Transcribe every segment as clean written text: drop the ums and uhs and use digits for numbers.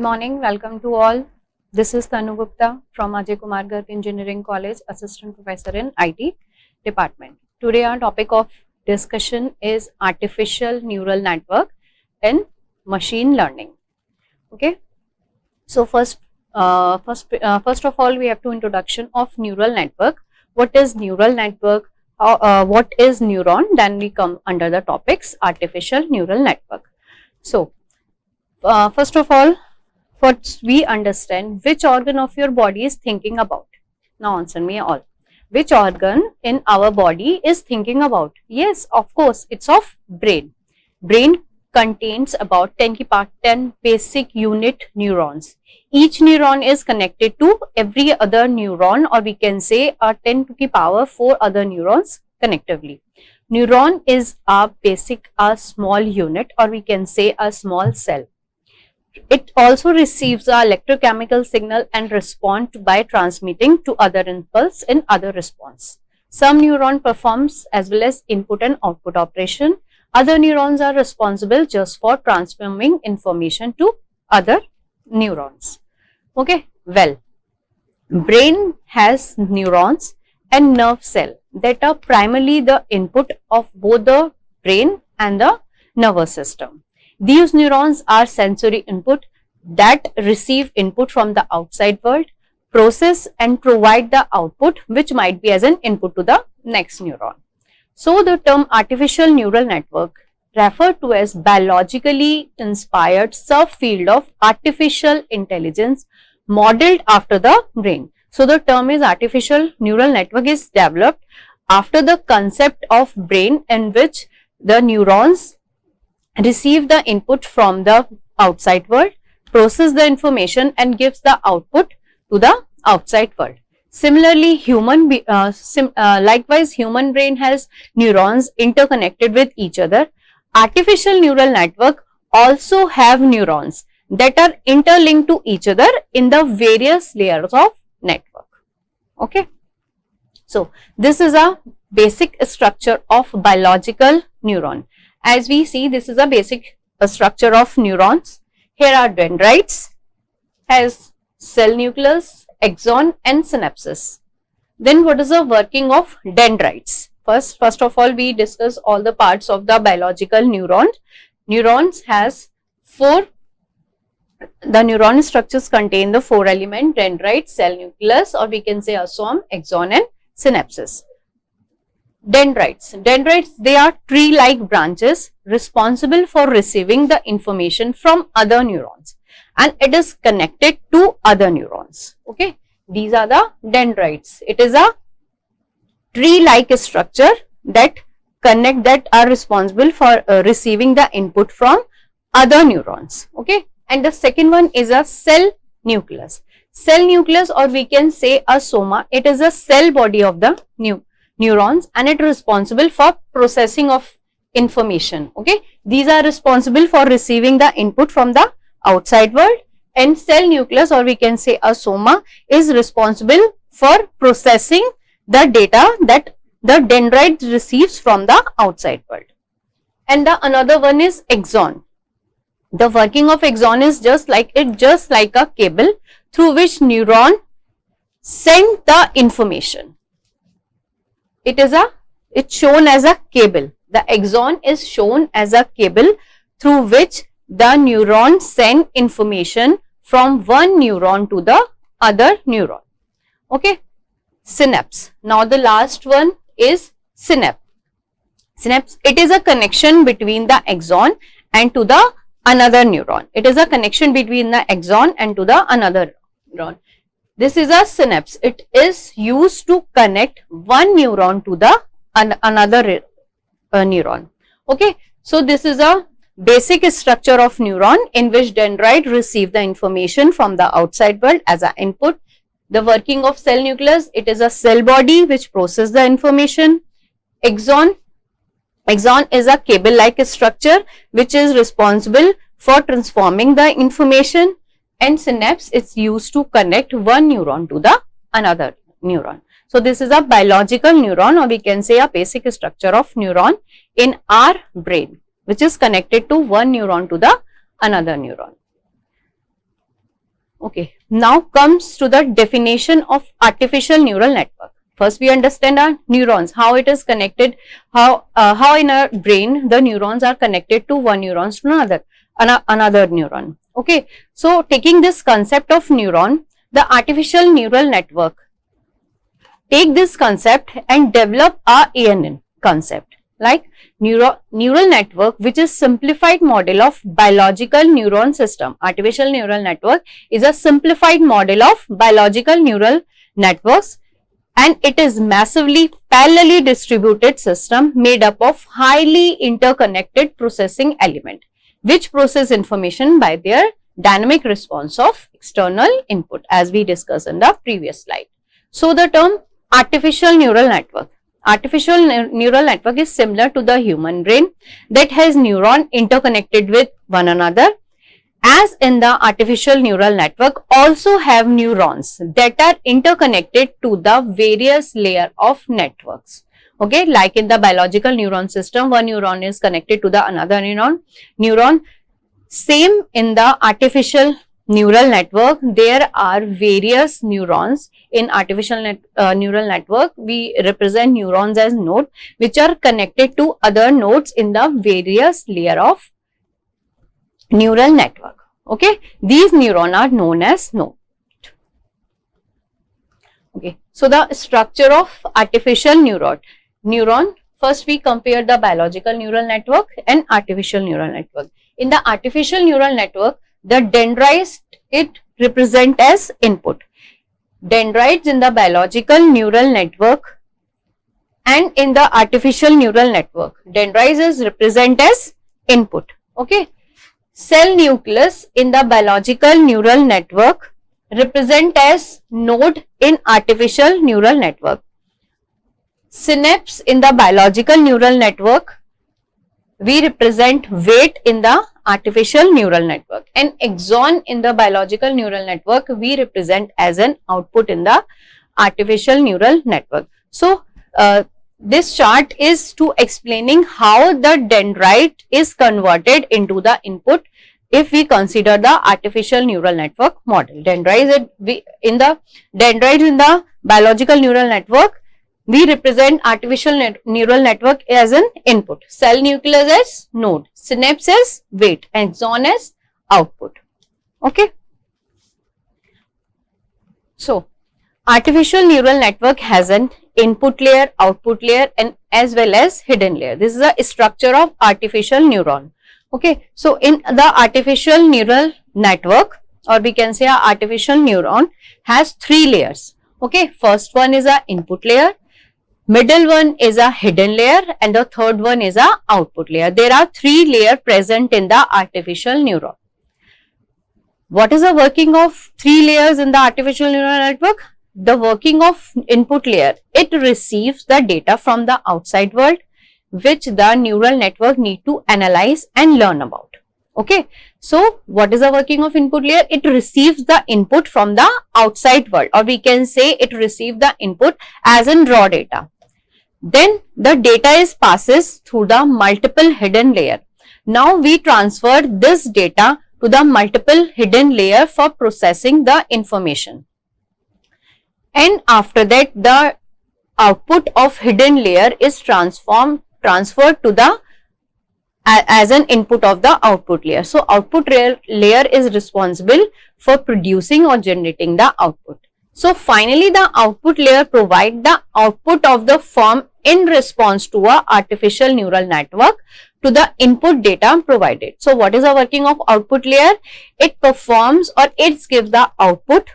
morning, welcome to all. This is Tanu Gupta from Ajay Kumar Garg Engineering College, Assistant Professor in IT Department. Today our topic of discussion is Artificial Neural Network and Machine Learning. Okay, so first of all, we have to introduction of neural network. What is neural network? What is neuron? Then we come under the topics Artificial Neural Network. So first of all, first we understand which organ of your body is thinking about. Now answer me all. Which organ in our body is thinking about? Yes, of course, it's of brain. Brain contains about 10 to the power 10 basic unit neurons. Each neuron is connected to every other neuron, or we can say 10 to the power 4 other neurons connectively. Neuron is a small unit, or we can say a small cell. It also receives an electrochemical signal and responds by transmitting to other impulse in other response. Some neuron performs as well as input and output operation. Other neurons are responsible just for transforming information to other neurons. Okay, well, brain has neurons and nerve cell that are primarily the input of both the brain and the nervous system. These neurons are sensory input that receive input from the outside world, process and provide the output, which might be as an input to the next neuron. So the term artificial neural network referred to as biologically inspired subfield of artificial intelligence modeled after the brain. So the term is artificial neural network is developed after the concept of brain, in which the neurons receive the input from the outside world, process the information and gives the output to the outside world. Similarly, likewise human brain has neurons interconnected with each other. Artificial neural network also have neurons that are interlinked to each other in the various layers of network. Okay, so this is a basic structure of biological neuron. As we see, this is a basic structure of neurons. Here are dendrites, has cell nucleus, axon and synapses. Then what is the working of dendrites? First of all, we discuss all the parts of the biological neuron. Neurons has the neuron structures contain the 4 element dendrite, cell nucleus, or we can say axon and synapses. Dendrites, they are tree-like branches responsible for receiving the information from other neurons, and it is connected to other neurons. Okay, these are the dendrites. It is a tree-like structure that are responsible for receiving the input from other neurons. Okay, and the second one is a cell nucleus. Cell nucleus, or we can say a soma, it is a cell body of the neurons, and it is responsible for processing of information. Okay, these are responsible for receiving the input from the outside world, and cell nucleus, or we can say a soma, is responsible for processing the data that the dendrite receives from the outside world. And the another one is axon. The working of axon is just like a cable through which neuron send the information. It's shown as a cable. The axon is shown as a cable through which the neuron send information from one neuron to the other neuron. Okay, synapse. Now the last one is synapse. Synapse, it is a connection between the axon and to the another neuron. It is a connection between the axon and to the another neuron. This is a synapse. It is used to connect one neuron to the another neuron. Okay, so this is a basic structure of neuron in which dendrite receive the information from the outside world as an input. The working of cell nucleus, it is a cell body which processes the information. Axon is a cable-like structure which is responsible for transforming the information, and synapse is used to connect one neuron to the another neuron. So this is a biological neuron, or we can say a basic structure of neuron in our brain, which is connected to one neuron to the another neuron. Okay, now comes to the definition of artificial neural network. First, we understand our neurons, how it is connected, how in our brain the neurons are connected to one neuron to another neuron. Okay, so taking this concept of neuron, the artificial neural network, take this concept and develop a ANN concept like neural network, which is simplified model of biological neuron system. Artificial neural network is a simplified model of biological neural networks, and it is massively parallelly distributed system made up of highly interconnected processing element, which process information by their dynamic response of external input, as we discussed in the previous slide. So the term artificial neural network. Artificial neural network is similar to the human brain that has neurons interconnected with one another. As in the artificial neural network also have neurons that are interconnected to the various layer of networks. Okay, like in the biological neuron system, one neuron is connected to the another neuron. Same in the artificial neural network, there are various neurons. In artificial neural network, we represent neurons as nodes, which are connected to other nodes in the various layer of neural network. Okay, these neurons are known as node. Okay, so the structure of artificial neuron. First, we compare the biological neural network and artificial neural network. In the artificial neural network, the dendrites, it represent as input. Dendrites in the biological neural network and in the artificial neural network, dendrites is represent as input. Okay, cell nucleus in the biological neural network represent as node in artificial neural network. Synapse in the biological neural network, we represent weight in the artificial neural network, and axon in the biological neural network we represent as an output in the artificial neural network. So this chart is to explaining how the dendrite is converted into the input if we consider the artificial neural network model. Dendrites in the biological neural network, we represent artificial neural network as an input, cell nucleus as node, synapse as weight, axon as output. Okay. So, artificial neural network has an input layer, output layer, and as well as hidden layer. This is a structure of artificial neuron. Okay. So, in the artificial neural network, or we can say our artificial neuron has three layers. Okay. First one is a input layer. Middle one is a hidden layer, and the third one is a output layer. There are three layers present in the artificial neuron. What is the working of three layers in the artificial neural network? The working of input layer, it receives the data from the outside world, which the neural network need to analyze and learn about. Okay. So, what is the working of input layer? It receives the input from the outside world, or we can say it receives the input as in raw data. Then the data is passes through the multiple hidden layer. Now we transfer this data to the multiple hidden layer for processing the information. And after that, the output of hidden layer is transferred to the as an input of the output layer. So output layer is responsible for producing or generating the output. So finally, the output layer provide the output of the form in response to a artificial neural network to the input data provided. So what is the working of output layer? It performs, or it gives the output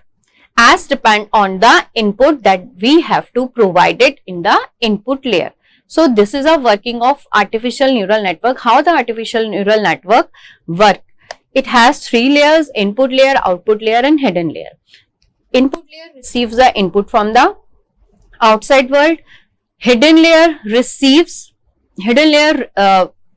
as depend on the input that we have to provide it in the input layer. So this is a working of artificial neural network. How the artificial neural network work? It has three layers: input layer, output layer, and hidden layer. Input layer receives the input from the outside world. Hidden layer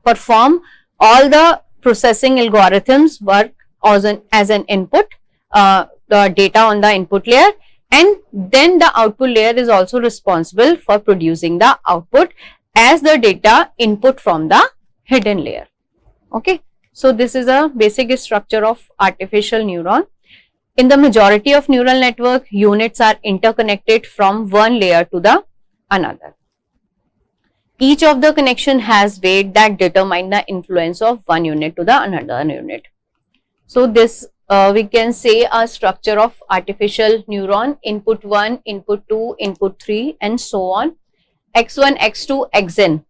perform all the processing algorithms work as an input, the data on the input layer, and then the output layer is also responsible for producing the output as the data input from the hidden layer. Okay. So this is a basic structure of artificial neuron. In the majority of neural network, units are interconnected from one layer to the another. Each of the connection has weight that determine the influence of one unit to the another unit. So this we can say a structure of artificial neuron: input 1, input 2, input 3 and so on. X1, X2, Xn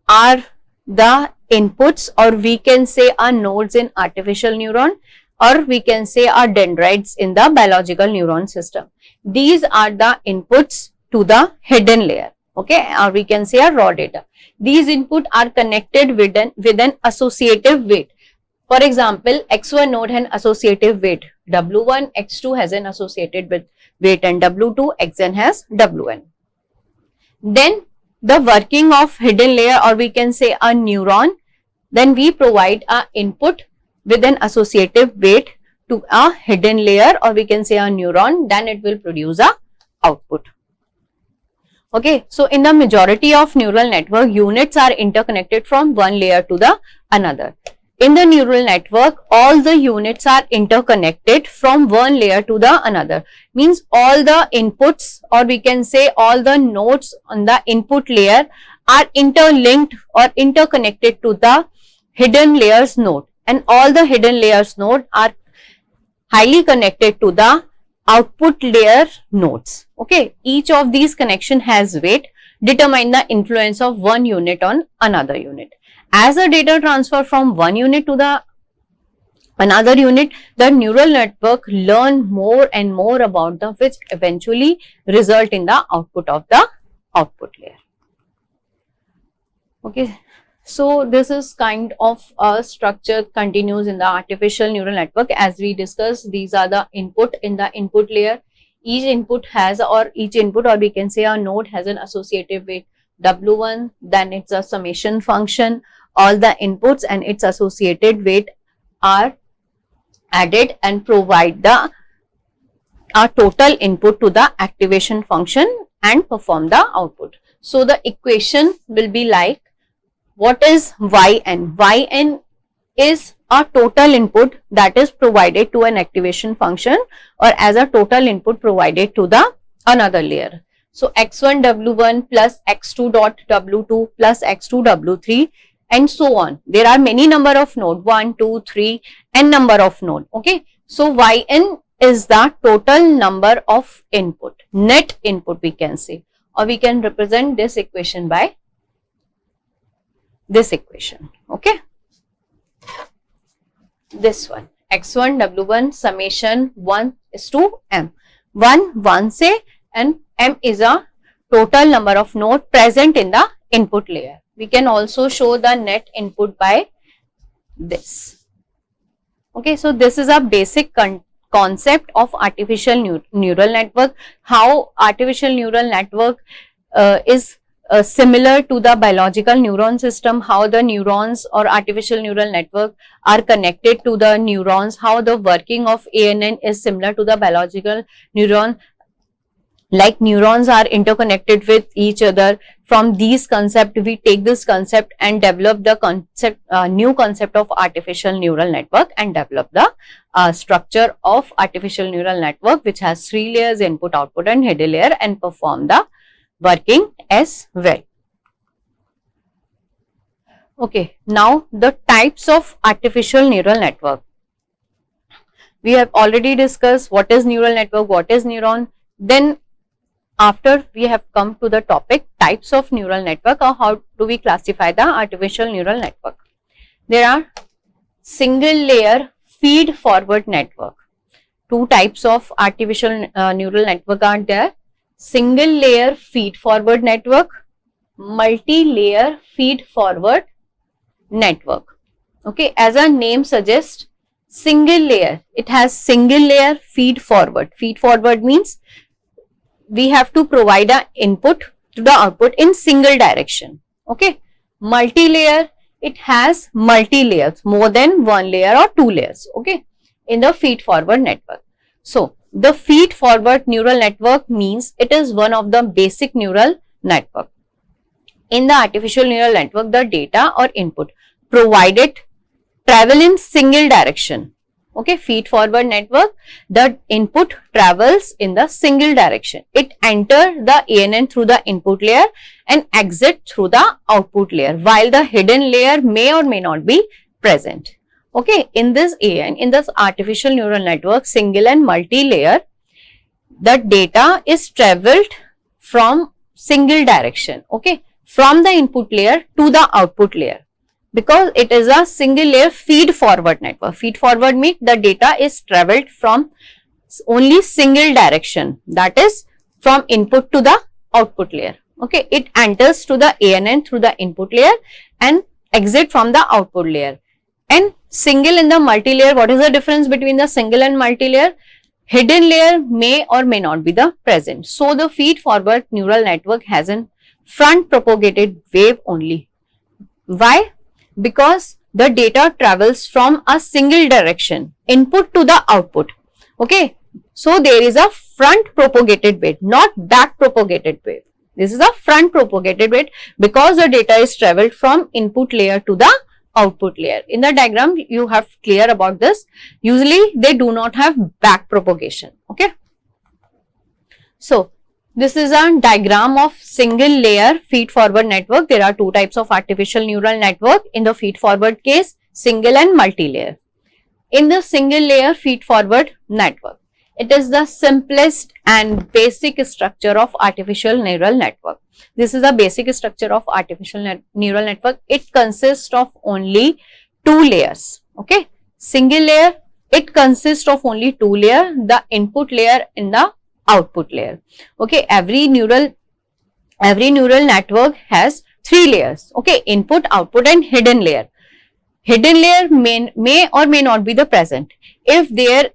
are the inputs, or we can say are nodes in artificial neuron, or we can say are dendrites in the biological neuron system. These are the inputs to the hidden layer, okay, or we can say are raw data. These input are connected with an associative weight. For example, X1 node has associative weight W1, X2 has an associated with weight and W2, Xn has Wn. Then the working of hidden layer, or we can say a neuron, then we provide a input with an associative weight to a hidden layer, or we can say a neuron, then it will produce a output. Okay, so in the majority of neural network, units are interconnected from one layer to the another. In the neural network, all the units are interconnected from one layer to the another. Means all the inputs, or we can say all the nodes on the input layer are interlinked or interconnected to the hidden layers node, and all the hidden layers node are highly connected to the output layer nodes. Okay, each of these connection has weight, determine the influence of one unit on another unit. As the data transfer from one unit to the another unit, the neural network learn more and more about them, which eventually result in the output of the output layer. Okay, so this is kind of a structure continues in the artificial neural network. As we discussed, these are the input in the input layer. Each input has, or each input, or we can say a node has an associative weight W1, then it's a summation function. All the inputs and its associated weight are added and provide the total input to the activation function and perform the output. So the equation will be like, what is Yn? Yn is a total input that is provided to an activation function, or as a total input provided to the another layer. So x1 w1 plus x2 dot w2 plus x2 w3 and so on. There are many number of node, 1, 2, 3 n number of node. Okay, so Yn is the total number of input, net input we can say, or we can represent this equation by this equation. Okay, this one, x1 w1 summation 1 is to m, 1 say, and m is a total number of node present in the input layer. We can also show the net input by this. Okay, so this is a basic concept of artificial neural network, how artificial neural network is similar to the biological neuron system, how the neurons or artificial neural network are connected to the neurons, how the working of ANN is similar to the biological neuron, like neurons are interconnected with each other. From these concept, we take this concept and develop the concept, new concept of artificial neural network, and develop the structure of artificial neural network, which has 3 layers, input, output and hidden layer, and perform the working as well. Okay, now the types of artificial neural network. We have already discussed what is neural network, what is neuron. Then after we have come to the topic types of neural network, or how do we classify the artificial neural network. There are single layer feed forward network. 2 types of artificial neural network are there: single layer feed forward network, multi-layer feed forward network. Okay, as our name suggests, single layer, it has single layer feed forward. Feed forward means we have to provide an input to the output in single direction. Okay, multi-layer, it has multi-layers, more than 1 layer or 2 layers. Okay, in the feed forward network. So the feed forward neural network means it is one of the basic neural network. In the artificial neural network, the data or input provided travel in single direction. Okay, feed forward network, the input travels in the single direction. It enters the ANN through the input layer and exit through the output layer, while the hidden layer may or may not be present. Okay, in this AN, in this artificial neural network, single and multi-layer, the data is traveled from single direction, okay, from the input layer to the output layer, because it is a single layer feed forward network. Feed forward means the data is traveled from only single direction, that is from input to the output layer. Okay, it enters to the ANN through the input layer and exit from the output layer. And single and the multi-layer, what is the difference between the single and multi-layer? Hidden layer may or may not be the present. So the feed forward neural network has a front propagated wave only. Why? Because the data travels from a single direction, input to the output. Okay, so there is a front propagated wave, not back propagated wave. This is a front propagated wave because the data is traveled from input layer to the output layer. In the diagram, you have clear about this. Usually, they do not have back propagation. Okay. So, this is a diagram of single layer feed forward network. There are two types of artificial neural network. In the feed forward case, single and multi-layer. In the single layer feed forward network, it is the simplest and basic structure of artificial neural network. This is the basic structure of artificial neural network. It consists of only two layers. Okay, single layer, it consists of only two layers, the input layer and the output layer. Okay, every neural network has three layers. Okay, input, output and hidden layer. Hidden layer may or may not be the present. If there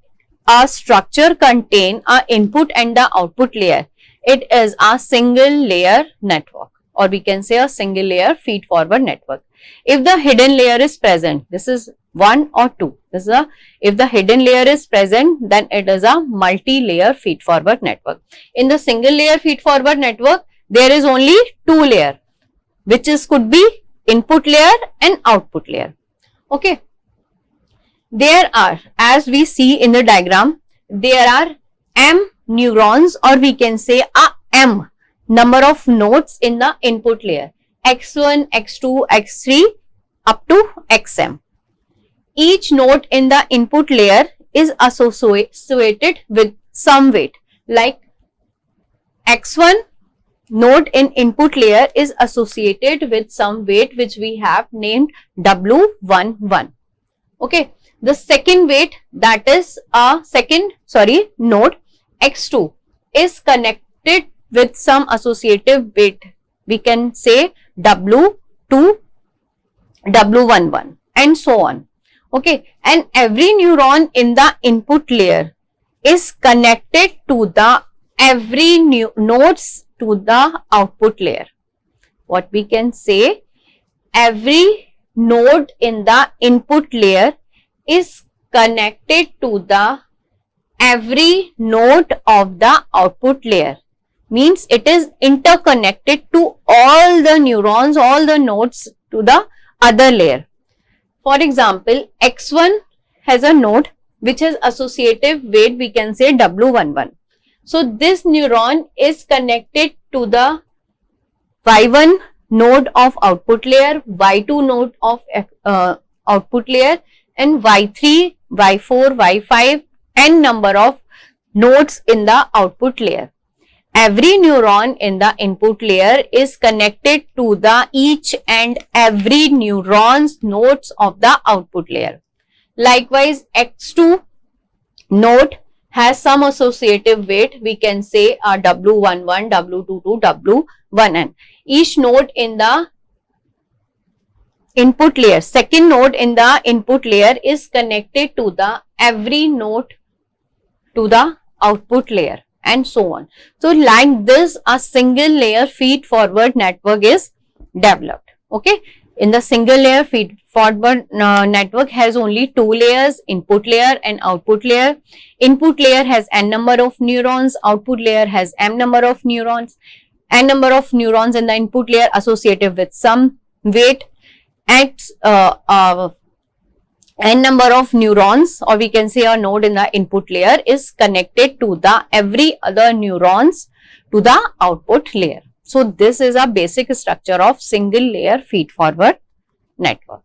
a structure contain a input and the output layer, it is a single layer network, or we can say a single layer feed forward network. If the hidden layer is present, this is 1 or 2. This is if the hidden layer is present, then it is a multi-layer feed forward network. In the single layer feed forward network, there is only two layers, which could be input layer and output layer. Okay. There are, as we see in the diagram, there are M neurons, or we can say a M number of nodes in the input layer, X1, X2, X3 up to Xm. Each node in the input layer is associated with some weight, like X1 node in input layer is associated with some weight which we have named W11. Okay. The second weight, that is node X2 is connected with some associative weight. We can say W2, W11 and so on. Okay, and every neuron in the input layer is connected to the every nodes to the output layer. What we can say, every node in the input layer is connected to the every node of the output layer. Means it is interconnected to all the neurons, all the nodes to the other layer. For example, X1 has a node which has associative weight, we can say W11. So this neuron is connected to the Y1 node of output layer, Y2 node of output layer, and Y3, Y4, Y5 n number of nodes in the output layer. Every neuron in the input layer is connected to the each and every neuron's nodes of the output layer. Likewise, X2 node has some associative weight, we can say W11, W22, W1n. Each node in the input layer, second node in the input layer is connected to the every node to the output layer and so on. So like this, a single layer feed forward network is developed. Okay, in the single layer feed forward network has only two layers, input layer and output layer. Input layer has n number of neurons, output layer has m number of neurons. N number of neurons in the input layer associated with some weight. n number of neurons, or we can say a node in the input layer, is connected to the every other neurons to the output layer. So this is a basic structure of single layer feed forward network.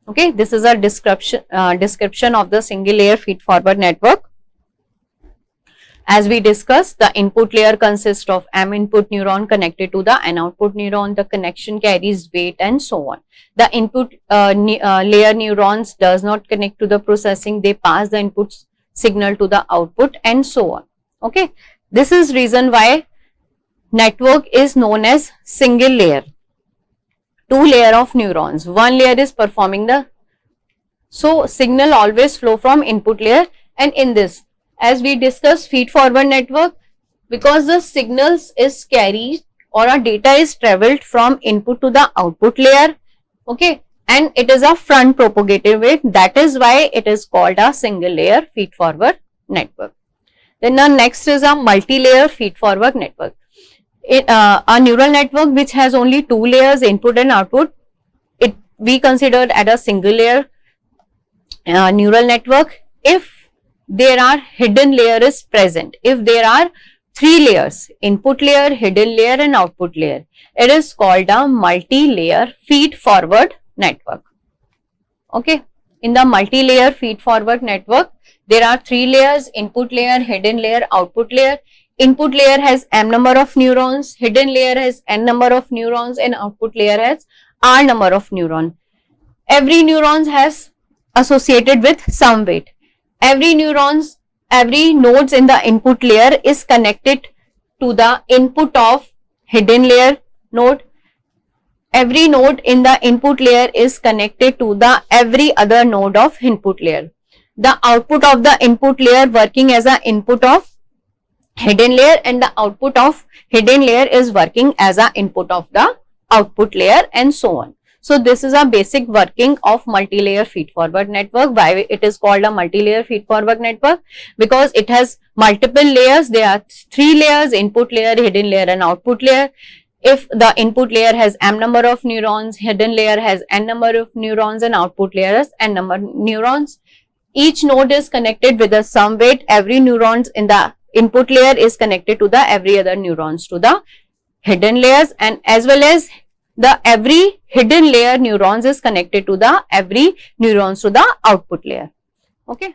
Okay, this is a description of the single layer feed forward network. As we discussed, the input layer consists of m input neuron connected to the n output neuron. The connection carries weight and so on. The input layer neurons does not connect to the processing. They pass the input signal to the output and so on. Okay, this is reason why network is known as single layer. Two layer of neurons. One layer is performing the, so signal always flow from input layer, and in this, as we discussed, feed forward network, because the signals is carried or a data is traveled from input to the output layer, okay, and it is a front propagated way. That is why it is called a single layer feed forward network. Then the next is a multi-layer feed forward network. A neural network which has only two layers, input and output, it we considered as a single layer neural network. If there are hidden layer is present, if there are three layers, input layer, hidden layer and output layer, it is called a multi-layer feed forward network. Okay, in the multi-layer feed forward network, there are three layers: input layer, hidden layer, output layer. Input layer has m number of neurons, hidden layer has n number of neurons, and output layer has r number of neurons. Every neurons has associated with some weight. Every nodes in the input layer is connected to the input of hidden layer node. Every node in the input layer is connected to the every other node of input layer. The output of the input layer working as an input of hidden layer, and the output of hidden layer is working as an input of the output layer, and so on. So this is a basic working of multi-layer feed forward network. Why it is called a multi-layer feed forward network? Because it has multiple layers. There are three layers: input layer, hidden layer and output layer. If the input layer has m number of neurons, hidden layer has n number of neurons and output layer has n number of neurons. Each node is connected with a some weight. Every neurons in the input layer is connected to the every other neurons to the hidden layers, and as well as the every hidden layer neurons is connected to the every neurons to the output layer. Okay.